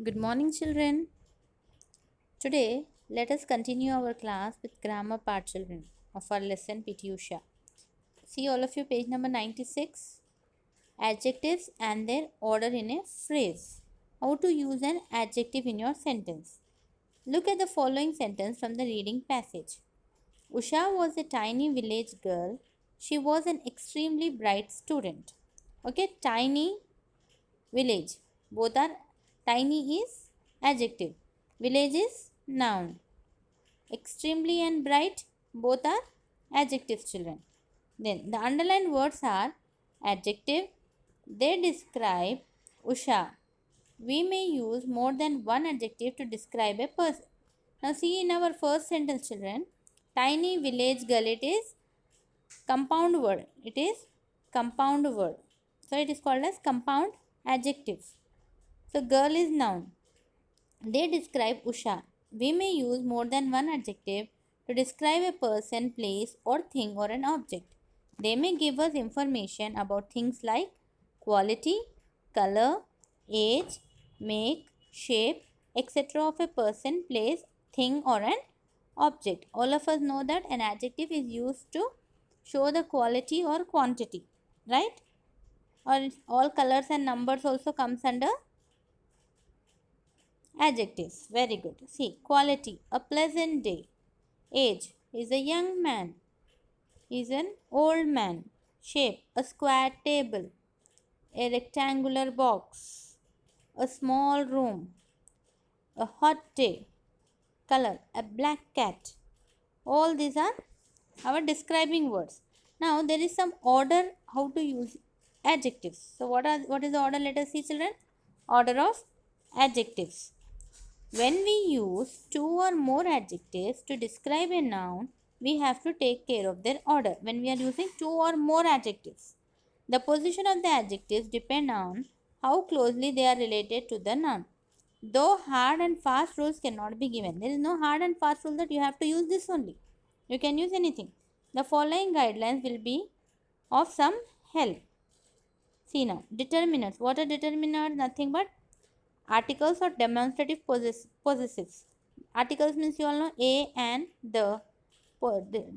Good morning, children. Today, let us continue our class with grammar part, children, of our lesson PT Usha. See all of you, page number 96. Adjectives and their order in a phrase. How to use an adjective in your sentence. Look at the following sentence from the reading passage. Usha was a tiny village girl. She was an extremely bright student. Okay, tiny, village. Both are tiny is adjective. Village is noun. Extremely and bright both are adjectives, children. Then the underlined words are adjective. They describe Usha. We may use more than one adjective to describe a person. Now see in our first sentence, children. Tiny village girl, it is compound word. It is compound word. So it is called as compound adjective. So girl is noun. They describe Usha. We may use more than one adjective to describe a person, place, or thing or an object. They may give us information about things like quality, color, age, make, shape, etc. of a person, place, thing, or an object. All of us know that an adjective is used to show the quality or quantity, right? Or all colors and numbers also comes under adjectives. Very good. See, quality, a pleasant day. Age, is a young man. Is an old man. Shape, a square table. A rectangular box. A small room. A hot day. Color, a black cat. All these are our describing words. Now there is some order how to use adjectives. So what is the order? Let us see, children. Order of adjectives. When we use two or more adjectives to describe a noun, we have to take care of their order. When we are using two or more adjectives, the position of the adjectives depend on how closely they are related to the noun. Though hard and fast rules cannot be given. There is no hard and fast rule that you have to use this only. You can use anything. The following guidelines will be of some help. See now, determinants. What are determinants? Nothing but articles or demonstrative possessives. Articles means you all know a and the.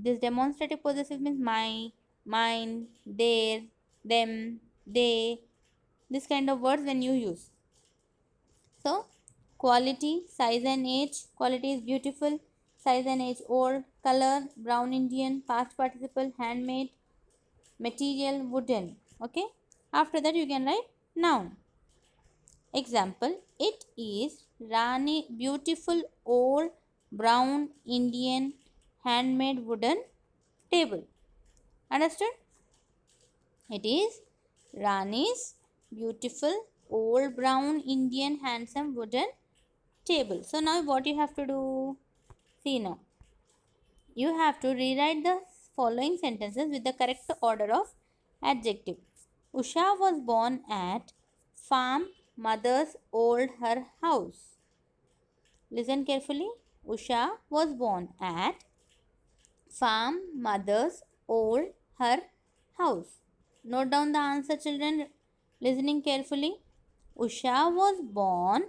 This demonstrative possessive means my, mine, their, them, they. This kind of words when you use. So, quality, size and age. Quality is beautiful. Size and age old. Color, brown Indian. Past participle, handmade. Material, wooden. Okay. After that you can write noun. Example, it is Rani beautiful old brown Indian handmade wooden table. Understood? It is Rani's beautiful old brown Indian handsome wooden table. So now what you have to do? See now. You have to rewrite the following sentences with the correct order of adjective. Usha was born at farm mother's old her house. Listen carefully. Usha was born at farm mother's old her house. Note down the answer, children. Listening carefully. Usha was born.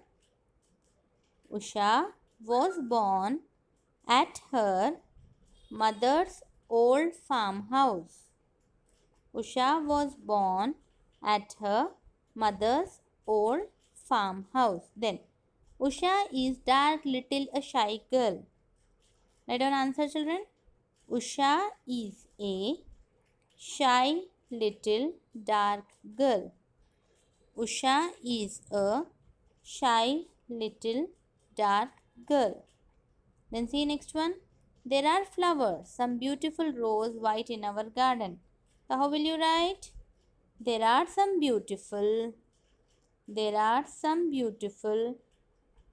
Usha was born at her mother's old farmhouse. Usha was born at her mother's old farmhouse. Then, Usha is dark little a shy girl. Write down answer, children. Usha is a shy little dark girl. Usha is a shy little dark girl. Then see next one. There are flowers, some beautiful rose white in our garden. So how will you write? There are some beautiful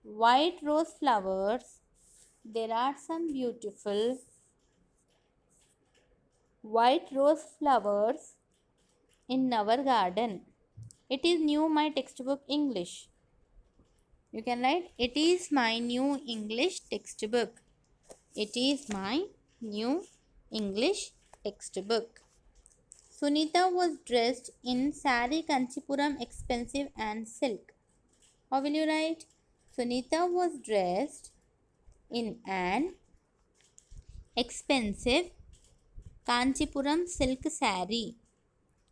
white rose flowers. There are some beautiful white rose flowers in our garden. It is new my textbook English. You can write, it is my new English textbook. It is my new English textbook. Sunita was dressed in sari kanchipuram expensive and silk. How will you write? Sunita was dressed in an expensive Kanchipuram silk saree.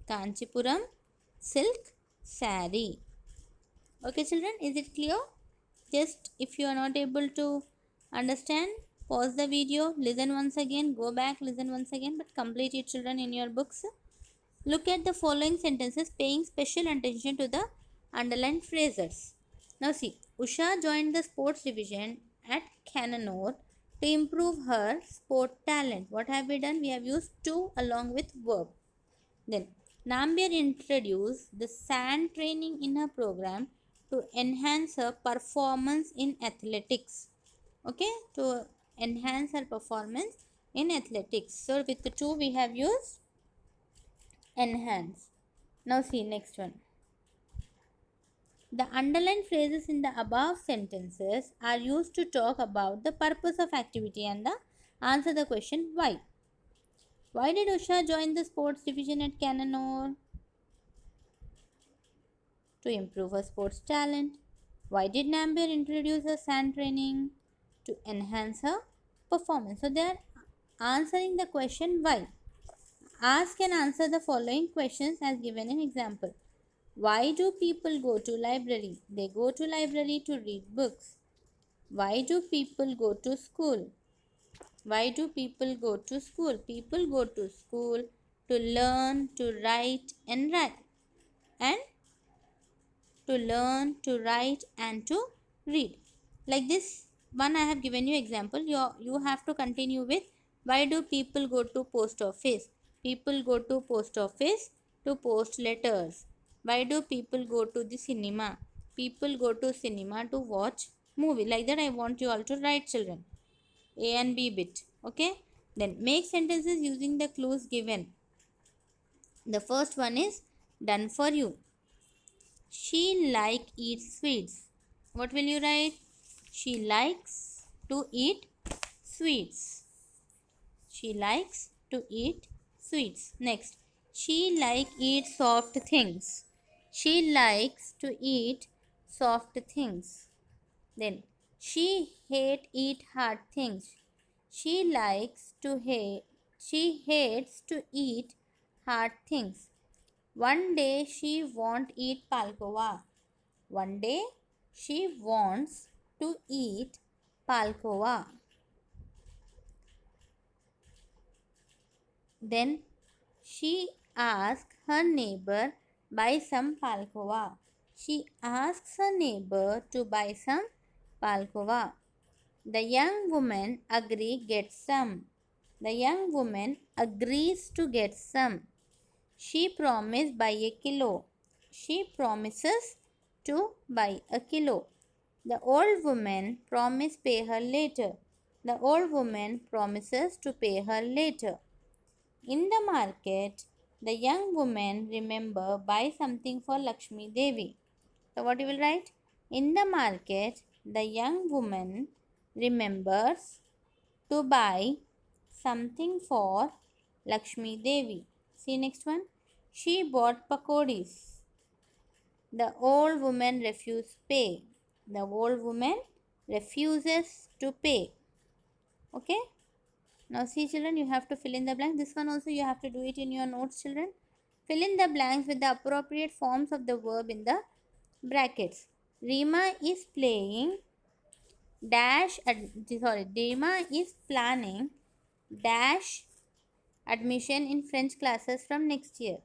Kanchipuram silk saree. Okay, children, is it clear? Just if you are not able to understand, pause the video, listen once again, go back, listen once again, but complete it, children, in your books. Look at the following sentences, paying special attention to the underlined phrases. Now see, Usha joined the sports division at Cannanore to improve her sport talent. What have we done? We have used to along with verb. Then Nambiar introduced the sand training in her program to enhance her performance in athletics. Okay, to enhance her performance in athletics. So with the two we have used enhance. Now see next one. The underlined phrases in the above sentences are used to talk about the purpose of activity and the answer the question why. Why did Usha join the sports division at Cannanore? To improve her sports talent. Why did Nambiar introduce her sand training? To enhance her performance. So they are answering the question why. Ask and answer the following questions as given in example. Why do people go to library? They go to library to read books. Why do people go to school? Why do people go to school? People go to school to learn, to write and write. And to learn, to write and to read. Like this one I have given you example. You have to continue with why do people go to post office? People go to post office to post letters. Why do people go to the cinema? People go to cinema to watch movie. Like that I want you all to write, children. A and B bit. Okay. Then make sentences using the clues given. The first one is done for you. She eats sweets. What will you write? She likes to eat sweets. She likes to eat sweets. Next, she eat soft things. She likes to eat soft things. Then, she eat hard things. She likes to hate. She hates to eat hard things. One day she won't eat palkova. One day she wants to eat palkova. Then she asks her neighbor buy some palkova. She asks her neighbor to buy some palkova. The young woman gets some. The young woman agrees to get some. She promised buy a kilo. She promises to buy a kilo. The old woman promised pay her later. The old woman promises to pay her later. In the market, the young woman remember buy something for Lakshmi Devi. So what you will write? In the market, the young woman remembers to buy something for Lakshmi Devi. See next one. She bought pakodis. The old woman refused pay. The old woman refuses to pay. Okay. Now see children, you have to fill in the blanks. This one also you have to do it in your notes, children. Fill in the blanks with the appropriate forms of the verb in the brackets. Rima is playing dash, Rima is planning dash admission in French classes from next year.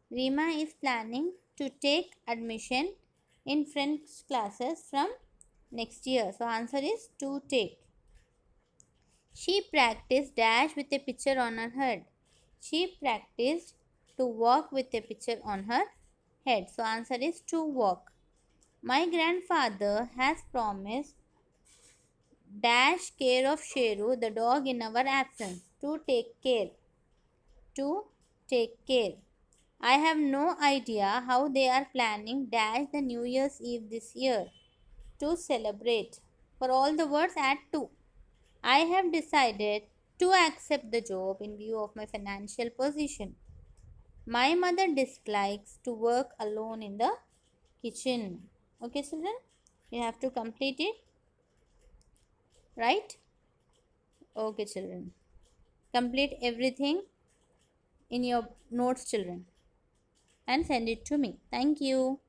Rima is planning to take admission in French classes from next year. So answer is to take. She practiced dash with a picture on her head. She practiced to walk with a picture on her head. So answer is to walk. My grandfather has promised dash care of Sheru, the dog, in our absence. To take care. To take care. I have no idea how they are planning dash the New Year's Eve this year. To celebrate. For all the words add to. I have decided to accept the job in view of my financial position. My mother dislikes to work alone in the kitchen. Okay, children? You have to complete it, right? Okay, children. Complete everything in your notes, children, and send it to me. Thank you.